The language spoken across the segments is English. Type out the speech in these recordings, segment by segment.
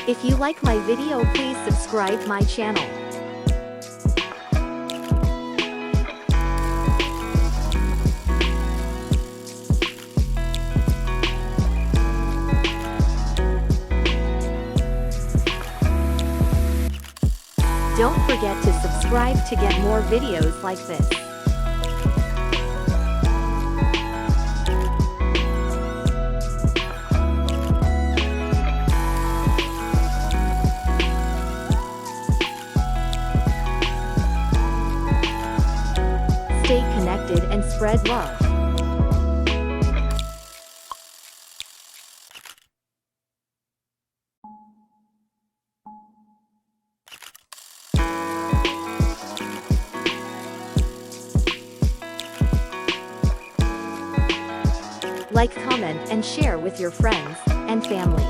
If you like my video, please subscribe my channel. Don't forget to subscribe to get more videos like this. Stay connected and spread love. Like, comment, and share with your friends and family.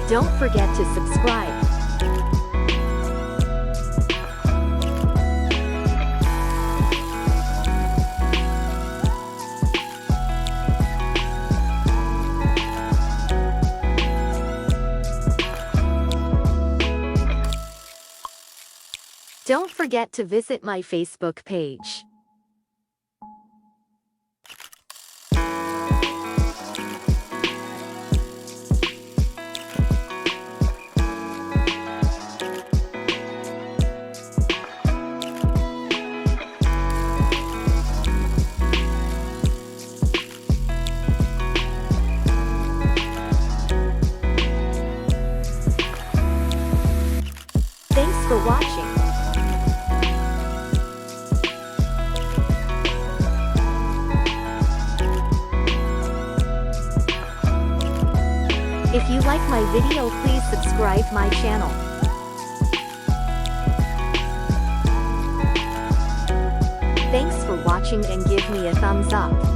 Don't forget to subscribe. Don't forget to visit my Facebook page. Thanks for watching. If you like my video, please subscribe my channel. Thanks for watching and give me a thumbs up.